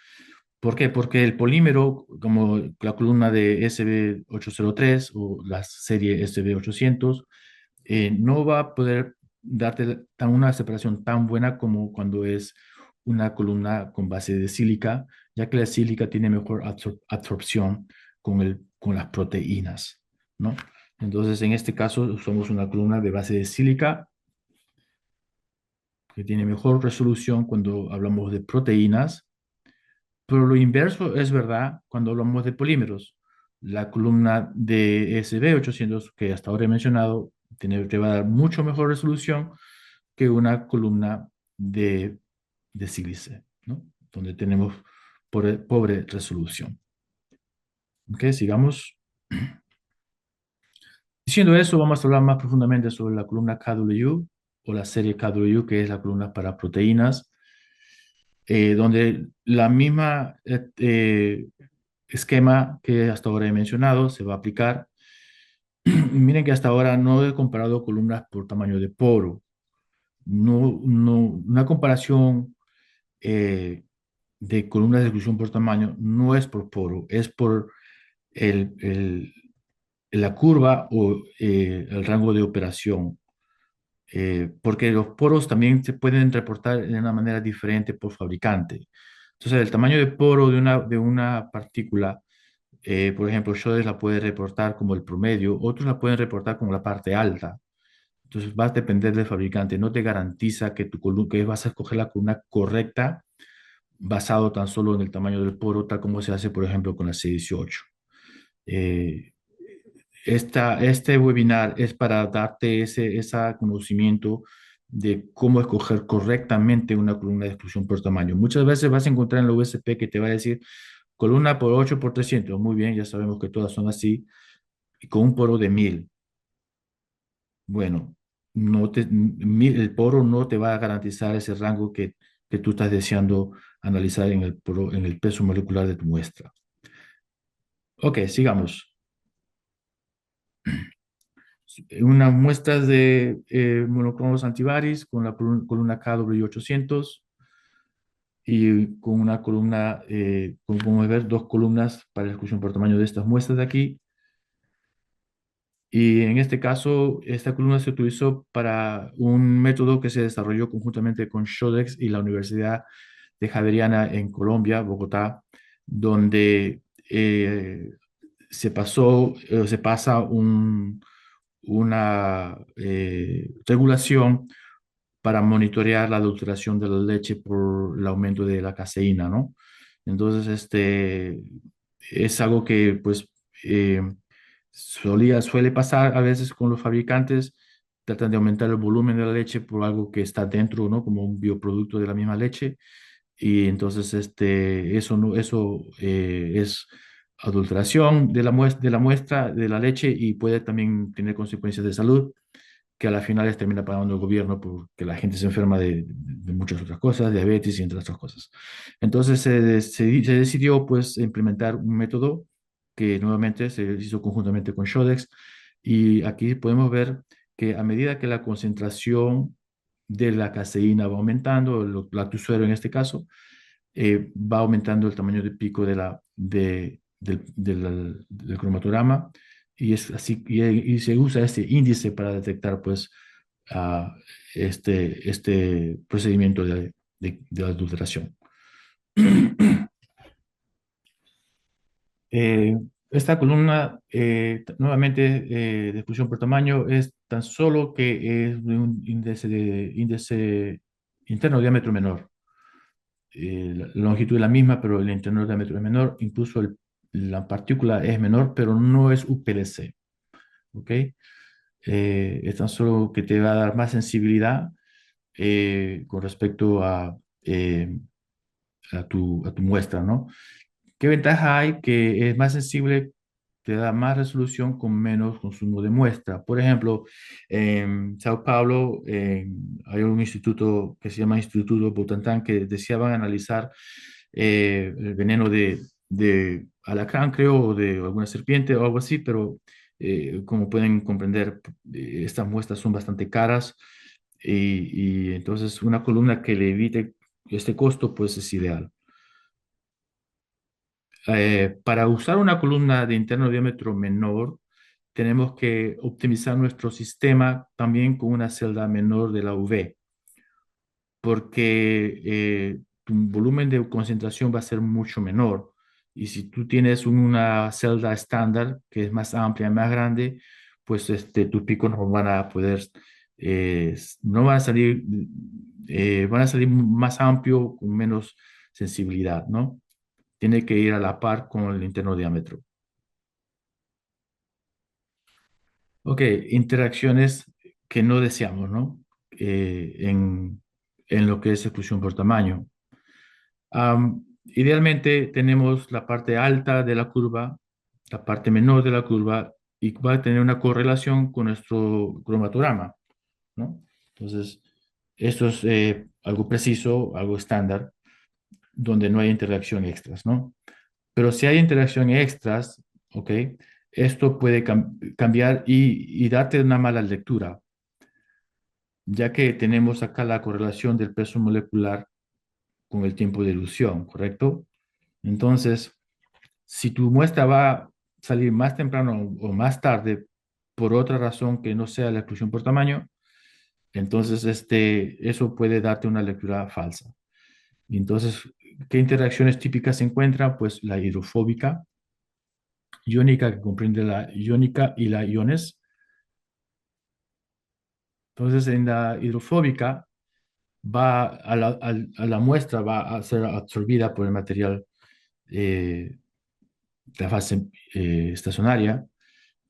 ¿Por qué? Porque el polímero, como la columna de SB803 o la serie SB800, no va a poder darte una separación tan buena como cuando es una columna con base de sílica, ya que la sílica tiene mejor absorción con las proteínas, ¿no? Entonces, en este caso, usamos una columna de base de sílica que tiene mejor resolución cuando hablamos de proteínas, pero lo inverso es verdad cuando hablamos de polímeros. La columna de SB800 que hasta ahora he mencionado te va a dar mucho mejor resolución que una columna de sílice, ¿no? Donde tenemos pobre resolución. ¿Ok? Sigamos. Diciendo eso, vamos a hablar más profundamente sobre la columna KW o la serie KW, que es la columna para proteínas, donde la misma esquema que hasta ahora he mencionado se va a aplicar. Miren que hasta ahora no he comparado columnas por tamaño de poro. Una comparación eh, de columnas de exclusión por tamaño no es por poro, es por el, el- la curva o el rango de operación. Porque los poros también se pueden reportar de una manera diferente por fabricante. Entonces, el tamaño de poro de una partícula, por ejemplo, Schroeder la puede reportar como el promedio, otros la pueden reportar como la parte alta. Entonces, va a depender del fabricante. No te garantiza que que vas a escoger la columna correcta basado tan solo en el tamaño del poro, tal como se hace, por ejemplo, con la C18. Eh, este webinar es para darte ese conocimiento de cómo escoger correctamente una columna de exclusión por tamaño. Muchas veces vas a encontrar en la USP que te va a decir columna por 8 por 300. Muy bien, ya sabemos que todas son así, y con un poro de 1000. Bueno, el poro no te va a garantizar ese rango que tú estás deseando analizar en el peso molecular de tu muestra. Ok, sigamos. Unas muestras de monoclonals antibodies con la columna KW800 y con una columna, como podemos ver, dos columnas para la exclusión por tamaño de estas muestras de aquí. Y en este caso, esta columna se utilizó para un método que se desarrolló conjuntamente con Shodex y la Universidad de Javeriana en Colombia, Bogotá, donde se pasa una regulación para monitorear la adulteración de la leche por el aumento de la caseína, ¿no? Entonces, es algo que, pues, eh, suele pasar a veces con los fabricantes, tratan de aumentar el volumen de la leche por algo que está dentro, ¿no? Como un bioproducto de la misma leche, y entonces, eso, no, eso es adulteración de la muestra de la leche y puede también tener consecuencias de salud que a la final les termina pagando el gobierno porque la gente se enferma de muchas otras cosas, diabetes y entre otras cosas. Entonces se decidió pues implementar un método que nuevamente se hizo conjuntamente con Shodex y aquí podemos ver que a medida que la concentración de la caseína va aumentando, el lactosuero en este caso, va aumentando el tamaño de pico del cromatograma y es así y se usa este índice para detectar pues ah, este procedimiento de adulteración. Eh, esta columna, nuevamente, de exclusión por tamaño, es tan solo que es de un índice interno de diámetro menor. La longitud es la misma, pero el interno de diámetro es menor. Incluso la partícula es menor, pero no es UPLC. ¿Ok? Es tan solo que te va a dar más sensibilidad con respecto a tu muestra, ¿no? ¿Qué ventaja hay? Que es más sensible te da más resolución con menos consumo de muestra. Por ejemplo, en Sao Paulo hay un instituto que se llama Instituto Butantan que deseaban analizar el veneno de alacrán, creo, o de alguna serpiente o algo así, pero como pueden comprender, estas muestras son bastante caras y entonces una columna que le evite este costo, pues es ideal. Para usar una columna de interno diámetro menor, tenemos que optimizar nuestro sistema también con una celda menor de la UV, porque tu volumen de concentración va a ser mucho menor. Y si tú tienes una celda estándar que es más amplia, más grande, pues tus picos no van a poder, no van a salir, van a salir más amplio con menos sensibilidad, ¿no? Tiene que ir a la par con el interno diámetro. Ok, interacciones que no deseamos, ¿no? En lo que es exclusión por tamaño. Idealmente tenemos la parte alta de la curva, la parte menor de la curva y va a tener una correlación con nuestro cromatograma, ¿no? Entonces, esto es algo preciso, algo estándar, donde no hay interacción extras, ¿no? Pero si hay interacción extras, ¿ok? Esto puede cambiar y darte una mala lectura, ya que tenemos acá la correlación del peso molecular con el tiempo de elusión, ¿correcto? Entonces, si tu muestra va a salir más temprano o más tarde por otra razón que no sea la exclusión por tamaño, entonces eso puede darte una lectura falsa. Y entonces, ¿qué interacciones típicas se encuentran? Pues la hidrofóbica, iónica que comprende la iónica y la iones. Entonces, en la hidrofóbica a la muestra va a ser absorbida por el material de la fase estacionaria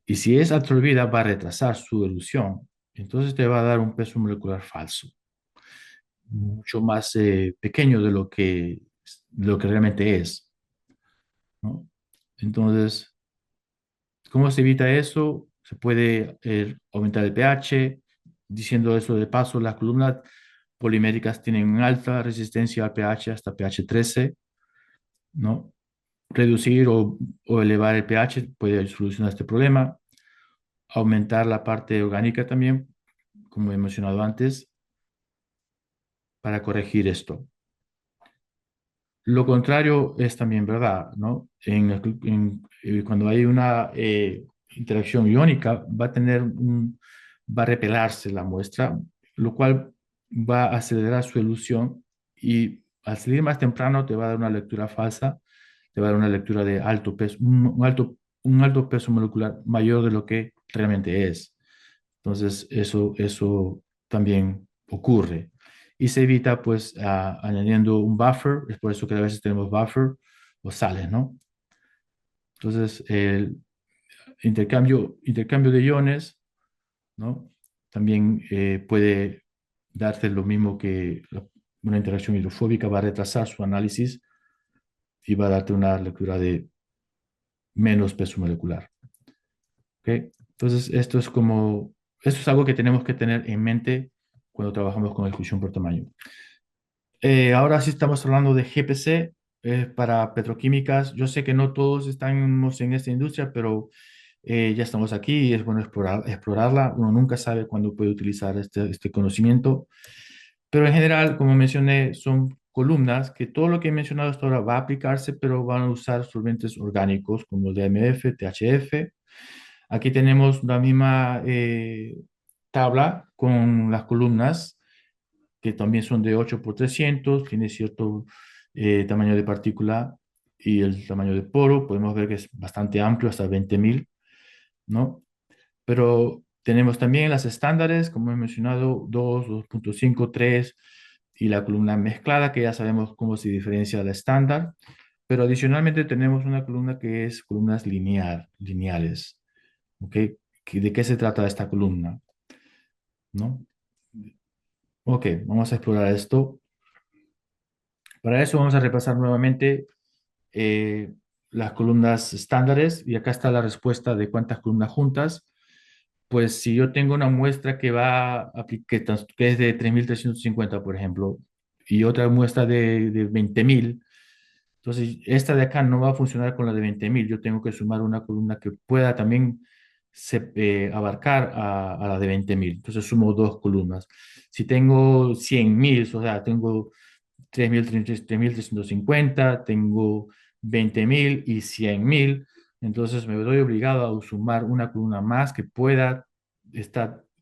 y si es absorbida va a retrasar su elusión. Entonces te va a dar un peso molecular falso, mucho más pequeño de lo que realmente es, ¿no? Entonces, ¿cómo se evita eso? Se puede aumentar el pH. Diciendo eso de paso, las columnas poliméricas tienen una alta resistencia al pH hasta pH 13, ¿no? Reducir o elevar el pH puede solucionar este problema. Aumentar la parte orgánica también, como he mencionado antes, para corregir esto. Lo contrario es también verdad, ¿no? Cuando hay una interacción iónica, va a repelarse la muestra, lo cual va a acelerar su elusión y al salir más temprano te va a dar una lectura falsa, te va a dar una lectura de alto peso, un alto peso molecular mayor de lo que realmente es. Entonces, eso también ocurre y se evita pues añadiendo un buffer, es por eso que a veces tenemos buffer o sales, ¿no? Entonces, el intercambio de iones, ¿no? También puede darte lo mismo que una interacción hidrofóbica, va a retrasar su análisis y va a darte una lectura de menos peso molecular, ¿ok? Entonces, esto es algo que tenemos que tener en mente cuando trabajamos con exclusión por tamaño. Ahora sí estamos hablando de GPC para petroquímicas. Yo sé que no todos estamos en esta industria, pero ya estamos aquí y es bueno explorarla. Uno nunca sabe cuándo puede utilizar este conocimiento. Pero en general, como mencioné, son columnas que todo lo que he mencionado hasta ahora va a aplicarse, pero van a usar solventes orgánicos como DMF, THF. Aquí tenemos la misma tabla con las columnas que también son de 8 por 300, tiene cierto tamaño de partícula y el tamaño de poro, podemos ver que es bastante amplio, hasta 20.000, ¿no? Pero tenemos también las estándares, como he mencionado, 2, 2.5, 3 y la columna mezclada, que ya sabemos cómo se diferencia de la estándar, pero adicionalmente tenemos una columna que es columnas lineales, ¿ok? ¿De qué se trata esta columna? ¿No? Ok, vamos a explorar esto. Para eso vamos a repasar nuevamente. las columnas estándares y acá está la respuesta de cuántas columnas juntas. Pues si yo tengo una muestra que que es de 3.350 por ejemplo, y otra muestra de 20.000, entonces esta de acá no va a funcionar con la de 20.000. Yo tengo que sumar una columna que pueda también abarcar a la de 20.000. Entonces sumo dos columnas. Si tengo 100.000, o sea, tengo 3.350, tengo 20.000 y 100.000. Entonces me doy obligado a sumar una columna más que pueda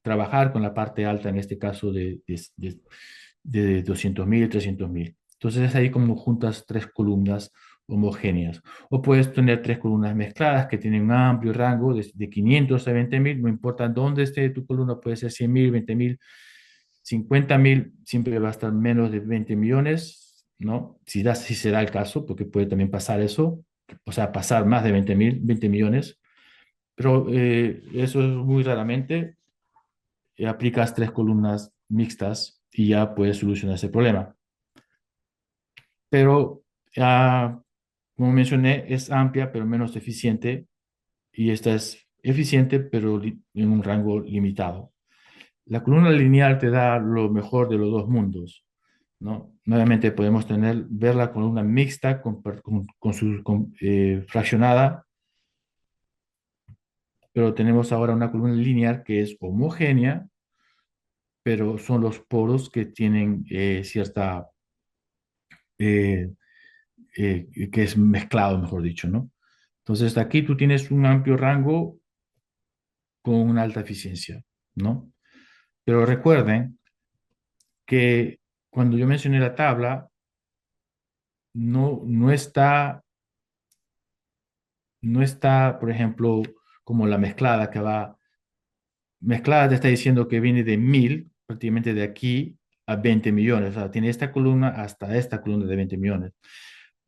trabajar con la parte alta, en este caso de 200.000, 300.000. Entonces es ahí como juntas tres columnas homogéneas. O puedes tener tres columnas mezcladas que tienen un amplio rango de 500 a 20.000, no importa dónde esté tu columna, puede ser 100.000, 20.000, 50.000, siempre va a estar menos de 20 millones, ¿no? Si se da el caso, porque puede también pasar eso, o sea, pasar más de 20.000, 20 millones, pero eso es muy raramente. Aplicas tres columnas mixtas y ya puedes solucionar ese problema. Pero, como mencioné, es amplia pero menos eficiente y esta es eficiente pero en un rango limitado. La columna lineal te da lo mejor de los dos mundos, ¿no? Nuevamente podemos ver la columna mixta fraccionada, pero tenemos ahora una columna lineal que es homogénea, pero son los poros que tienen eh, que es mezclado, mejor dicho, ¿no? Entonces aquí tú tienes un amplio rango con una alta eficiencia, ¿no? Pero recuerden que cuando yo mencioné la tabla, no está, por ejemplo, como la mezclada mezclada te está diciendo que viene de 1.000, prácticamente de aquí a 20 millones, o sea, tiene esta columna hasta esta columna de 20 millones.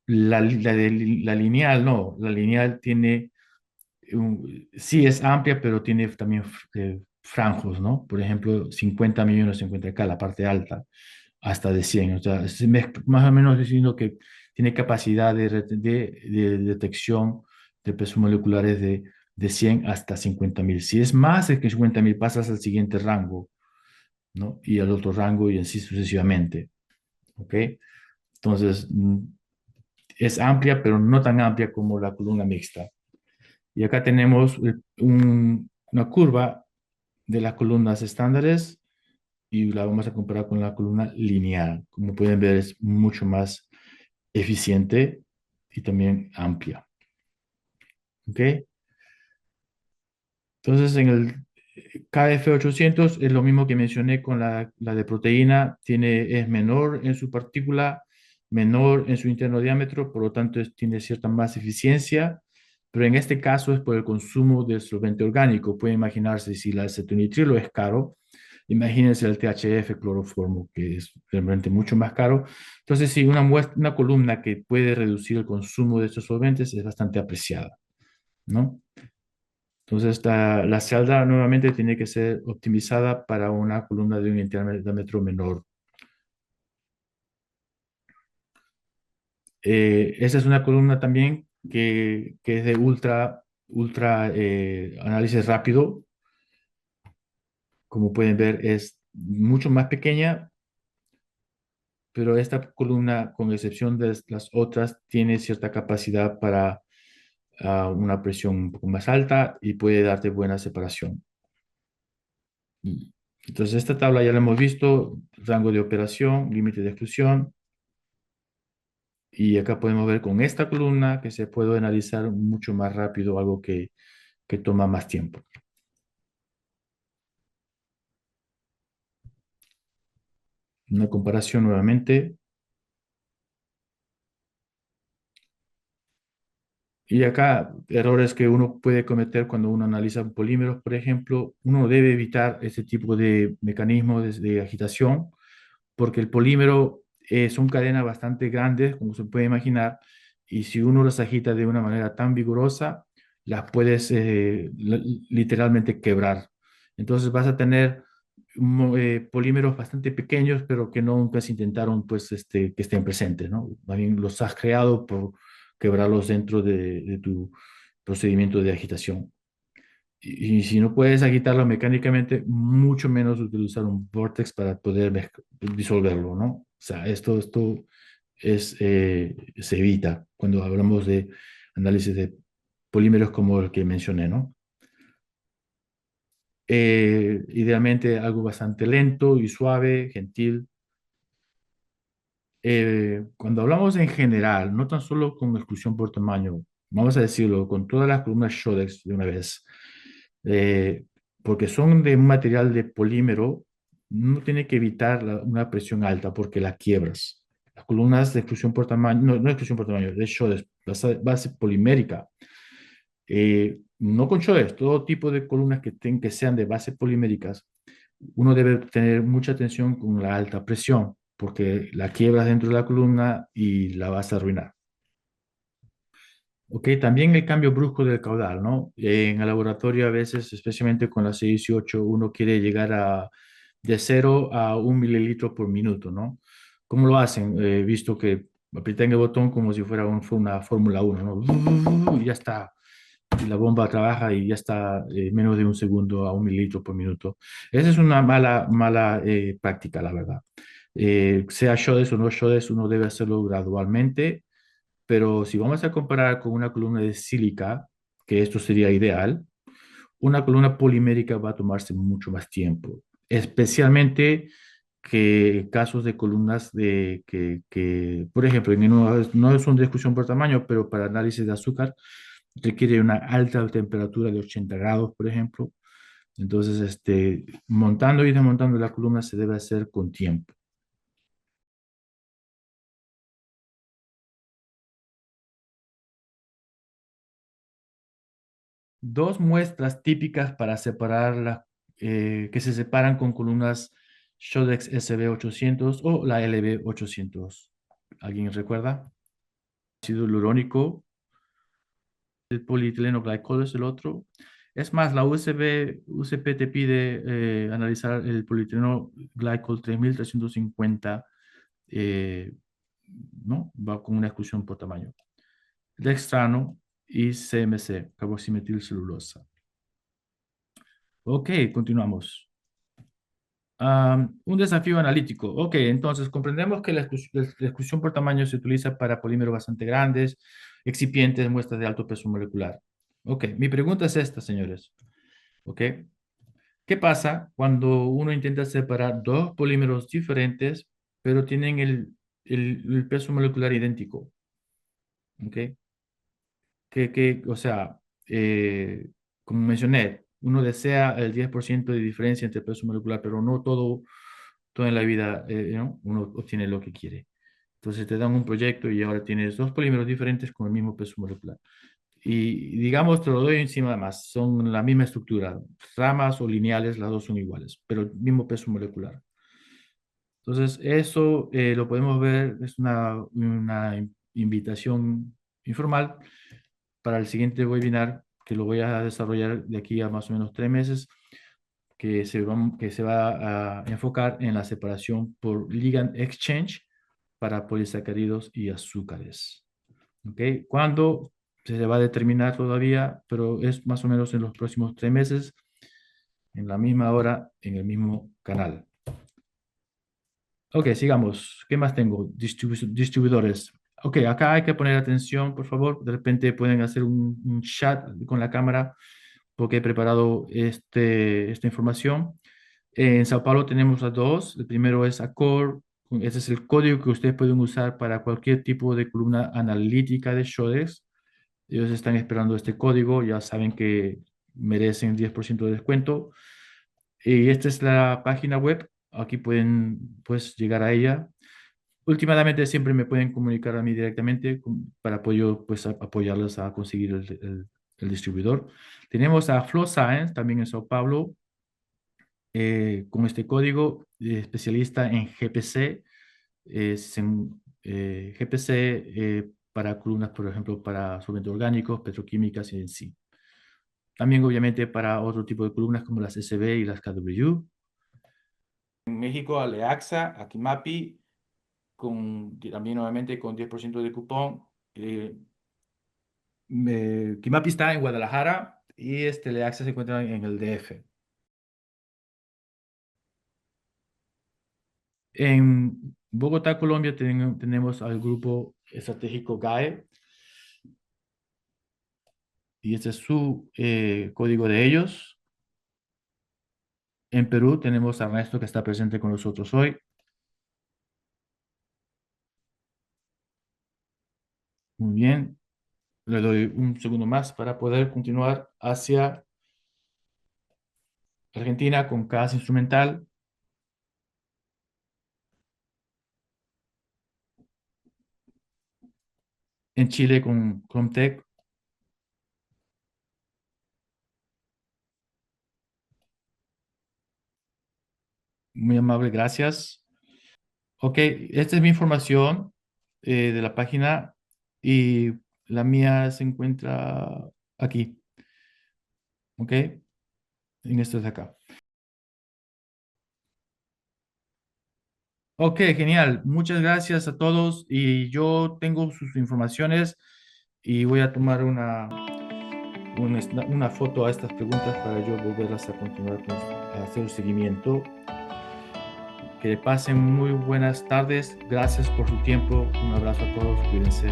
La lineal no, la lineal tiene, sí es amplia, pero tiene también franjos, ¿no? Por ejemplo, 50 millones se encuentra acá, la parte alta, hasta de 100. O sea, más o menos diciendo que tiene capacidad de detección de pesos moleculares de 100 hasta 50.000. Si es más de que 50.000, pasas al siguiente rango, ¿no? Y al otro rango y así sucesivamente, ¿ok? Entonces, es amplia, pero no tan amplia como la columna mixta. Y acá tenemos una curva de las columnas estándares y la vamos a comparar con la columna lineal. Como pueden ver, es mucho más eficiente y también amplia. ¿Ok? Entonces, en el KF800 es lo mismo que mencioné con la de proteína, es menor en su partícula, menor en su interno diámetro, por lo tanto tiene cierta más eficiencia, pero en este caso es por el consumo de solvente orgánico. Pueden imaginarse si el acetonitrilo es caro, imagínense el THF cloroformo, que es realmente mucho más caro. Entonces, sí, una columna que puede reducir el consumo de estos solventes es bastante apreciada, ¿no? Entonces, la celda nuevamente tiene que ser optimizada para una columna de un diámetro menor. Esa es una columna también que es de ultra análisis rápido. Como pueden ver, es mucho más pequeña, pero esta columna, con excepción de las otras, tiene cierta capacidad para una presión un poco más alta y puede darte buena separación. Entonces, esta tabla ya la hemos visto, rango de operación, límite de exclusión, y acá podemos ver con esta columna que se puede analizar mucho más rápido, algo que toma más tiempo. Una comparación nuevamente. Y acá, errores que uno puede cometer cuando uno analiza polímeros, por ejemplo, uno debe evitar este tipo de mecanismos de agitación, porque el polímero son cadenas bastante grandes, como se puede imaginar, y si uno las agita de una manera tan vigorosa, las puedes literalmente quebrar. Entonces vas a tener polímeros bastante pequeños, pero que nunca se intentaron pues, que estén presentes, ¿no? Más bien los has creado por quebrarlos dentro de tu procedimiento de agitación. Y si no puedes agitarlo mecánicamente, mucho menos utilizar un vortex para poder disolverlo, ¿no? O sea, esto se evita cuando hablamos de análisis de polímeros como el que mencioné, ¿no? Idealmente algo bastante lento y suave, gentil. Cuando hablamos en general, no tan solo con exclusión por tamaño, vamos a decirlo, con todas las columnas Shodex de una vez, eh, porque son de un material de polímero, no tiene que evitar una presión alta porque la quiebras. Las columnas de exclusión por tamaño, no exclusión por tamaño, de Shodex, base polimérica, no con Shodex, todo tipo de columnas que sean de base poliméricas, uno debe tener mucha atención con la alta presión, porque la quiebras dentro de la columna y la vas a arruinar. Ok, también el cambio brusco del caudal, ¿no? En el laboratorio a veces, especialmente con la C18, uno quiere llegar de 0 a 1 mililitro por minuto, ¿no? ¿Cómo lo hacen? Visto que aprietan el botón como si fuera una Fórmula 1, ¿no? Y ya está, y la bomba trabaja y ya está menos de un segundo a 1 mililitro por minuto. Esa es una mala práctica, la verdad. Sea Shodes o no Shodes, uno debe hacerlo gradualmente, pero si vamos a comparar con una columna de sílica, que esto sería ideal, una columna polimérica va a tomarse mucho más tiempo, especialmente que casos de columnas por ejemplo, no es una discusión por tamaño, pero para análisis de azúcar requiere una alta temperatura de 80 grados, por ejemplo. Entonces, montando y desmontando la columna se debe hacer con tiempo. Dos muestras típicas para separar que se separan con columnas Shodex SB800 o la LB800. ¿Alguien recuerda? Ácido hialurónico, el polietileno glicol es el otro. Es más, la UCP te pide analizar el polietileno glycol 3350, eh, ¿no? Va con una exclusión por tamaño. Dextrano y CMC, carboximetilcelulosa. Ok, continuamos. Un desafío analítico. Ok, entonces comprendemos que la exclusión por tamaño se utiliza para polímeros bastante grandes, excipientes, muestras de alto peso molecular. Ok, mi pregunta es esta, señores. Ok, ¿qué pasa cuando uno intenta separar dos polímeros diferentes, pero tienen el peso molecular idéntico? Ok, o sea, como mencioné, uno desea el 10% de diferencia entre peso molecular, pero no todo en la vida, ¿no? Uno obtiene lo que quiere. Entonces te dan un proyecto y ahora tienes dos polímeros diferentes con el mismo peso molecular. Y digamos, te lo doy encima más, son la misma estructura, ramas o lineales, las dos son iguales, pero el mismo peso molecular. Entonces, eso lo podemos ver, es una invitación informal para el siguiente webinar que lo voy a desarrollar de aquí a más o menos 3 meses, que se va a enfocar en la separación por ligand exchange para polisacáridos y azúcares. ¿Ok? ¿Cuándo? Se va a determinar todavía, pero es más o menos en los próximos 3 meses, en la misma hora, en el mismo canal. Ok, sigamos. ¿Qué más tengo? Distribuidores. Ok, acá hay que poner atención, por favor. De repente pueden hacer un chat con la cámara porque he preparado esta información. En Sao Paulo tenemos a dos. El primero es Accor. Ese es el código que ustedes pueden usar para cualquier tipo de columna analítica de Shodex. Ellos están esperando este código. Ya saben que merecen 10% de descuento. Y esta es la página web. Aquí pueden pues llegar a ella. Últimamente siempre me pueden comunicar a mí directamente para apoyo, pues, apoyarles a conseguir el distribuidor. Tenemos a Flow Science, también en Sao Paulo, con este código, especialista en GPC, GPC para columnas, por ejemplo, para solventes orgánicos, petroquímicas y en sí. También, obviamente, para otro tipo de columnas como las SB y las KW. En México, Aleaxa, Akimapi, también nuevamente con 10% de cupón. Kimapi está en Guadalajara y Leaxa se encuentra en el DF. En Bogotá, Colombia, tenemos al grupo estratégico GAE y este es su código de ellos. En Perú tenemos a Ernesto que está presente con nosotros hoy. Muy bien. Le doy un segundo más para poder continuar hacia Argentina con Casa Instrumental. En Chile con Comtech. Muy amable, gracias. Ok, esta es mi información de la página y la mía se encuentra aquí. Ok, en esto de acá. Ok, genial. Muchas gracias a todos y yo tengo sus informaciones y voy a tomar una foto a estas preguntas para yo volverlas a continuar a hacer un seguimiento. Que pasen muy buenas tardes. Gracias por su tiempo. Un abrazo a todos. Cuídense.